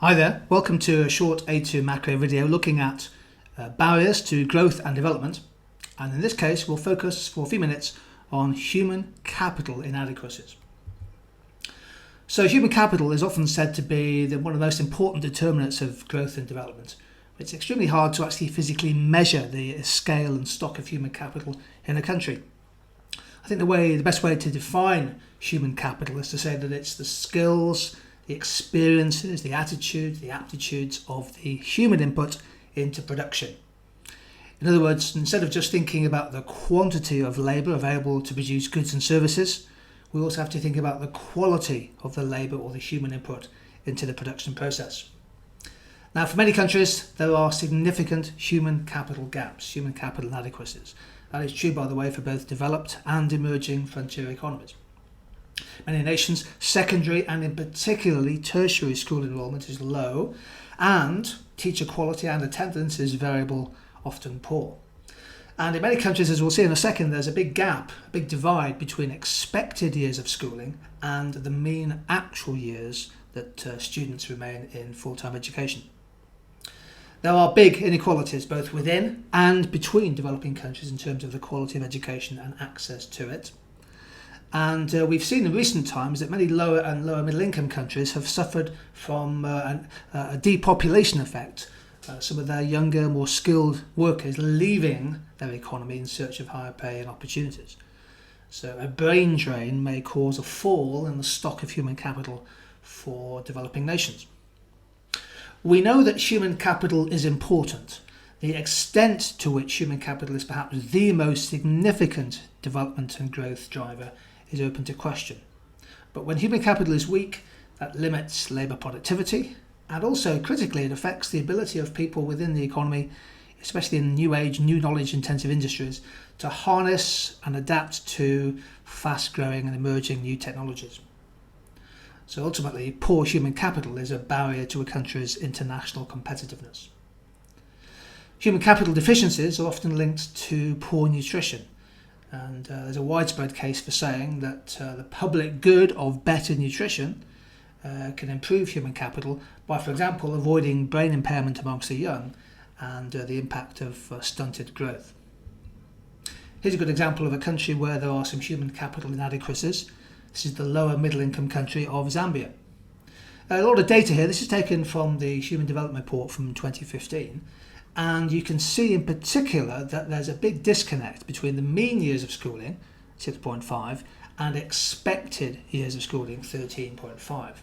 Hi there, welcome to a short A2 macro video looking at barriers to growth and development, and in this case we'll focus for a few minutes on human capital inadequacies. So human capital is often said to be one of the most important determinants of growth and development. It's extremely hard to actually physically measure the scale and stock of human capital in a country. I think the best way to define human capital is to say that it's the skills, the experiences, the attitudes, the aptitudes of the human input into production. In other words, instead of just thinking about the quantity of labour available to produce goods and services, we also have to think about the quality of the labour or the human input into the production process. Now, for many countries, there are significant human capital gaps, human capital inadequacies. That is true, by the way, for both developed and emerging frontier economies. Many nations, secondary and in particularly tertiary school enrolment is low, and teacher quality and attendance is variable, often poor. And in many countries, as we'll see in a second, there's a big gap, a big divide between expected years of schooling and the mean actual years that students remain in full-time education. There are big inequalities both within and between developing countries in terms of the quality of education and access to it. And we've seen in recent times that many lower and lower middle income countries have suffered from a depopulation effect. Some of their younger, more skilled workers leaving their economy in search of higher pay and opportunities. So a brain drain may cause a fall in the stock of human capital for developing nations. We know that human capital is important. The extent to which human capital is perhaps the most significant development and growth driver is open to question. But when human capital is weak, that limits labour productivity, and also critically it affects the ability of people within the economy, especially in new age, new knowledge intensive industries, to harness and adapt to fast growing and emerging new technologies. So ultimately, poor human capital is a barrier to a country's international competitiveness. Human capital deficiencies are often linked to poor nutrition. And there's a widespread case for saying that the public good of better nutrition can improve human capital by, for example, avoiding brain impairment amongst the young and the impact of stunted growth. Here's a good example of a country where there are some human capital inadequacies. This is the lower middle income country of Zambia. A lot of data here. This is taken from the Human Development Report from 2015. And you can see in particular that there's a big disconnect between the mean years of schooling, 6.5, and expected years of schooling, 13.5.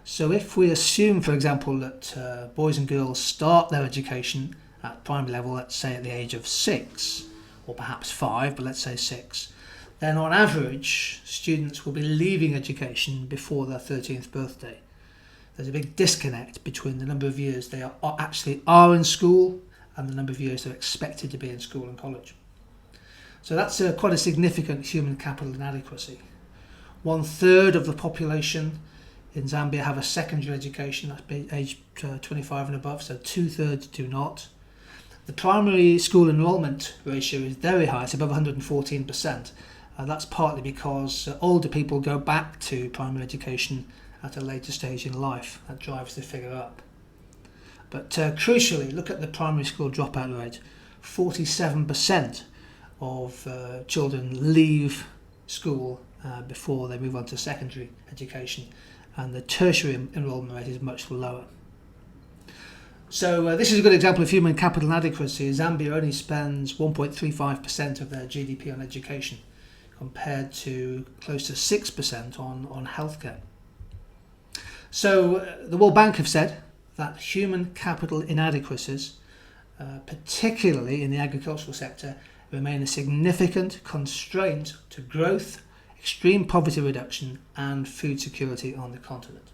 So if we assume, for example, that boys and girls start their education at primary level, let's say at the age of 6, or perhaps 5, but let's say 6, then on average, students will be leaving education before their 13th birthday. There's a big disconnect between the number of years they actually are in school and the number of years they're expected to be in school and college. So that's quite a significant human capital inadequacy. 1/3 of the population in Zambia have a secondary education, that's age 25 and above, so 2/3 do not. The primary school enrolment ratio is very high, it's above 114%. That's partly because older people go back to primary education at a later stage in life. That drives the figure up. But crucially, look at the primary school dropout rate. 47% of children leave school before they move on to secondary education, and the tertiary enrolment rate is much lower. So this is a good example of human capital inadequacy. Zambia only spends 1.35% of their GDP on education, compared to close to 6% on healthcare. So the World Bank have said that human capital inadequacies, particularly in the agricultural sector, remain a significant constraint to growth, extreme poverty reduction and food security on the continent.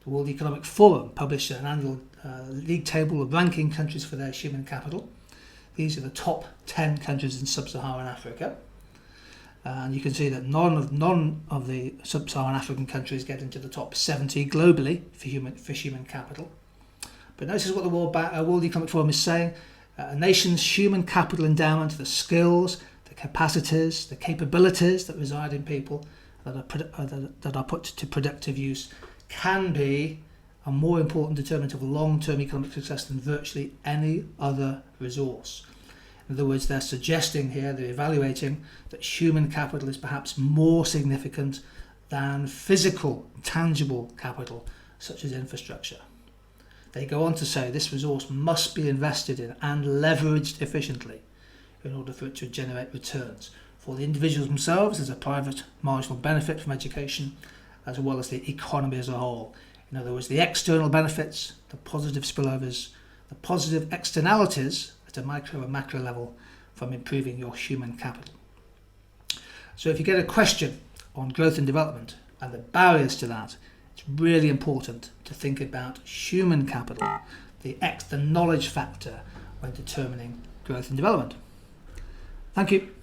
The World Economic Forum published an annual league table of ranking countries for their human capital. These are the top 10 countries in sub-Saharan Africa. And you can see that none of the sub-Saharan African countries get into the top 70 globally for human capital. But notice what the World Economic Forum is saying. A nation's human capital endowment, the skills, the capacities, the capabilities that reside in people that are put to productive use can be a more important determinant of long-term economic success than virtually any other resource. In other words, they're suggesting here, they're evaluating that human capital is perhaps more significant than physical, tangible capital, such as infrastructure. They go on to say this resource must be invested in and leveraged efficiently in order for it to generate returns for the individuals themselves as a private marginal benefit from education, as well as the economy as a whole. In other words, the external benefits, the positive spillovers, the positive externalities at a micro and macro level from improving your human capital. So if you get a question on growth and development and the barriers to that, it's really important to think about human capital, the knowledge factor when determining growth and development. Thank you.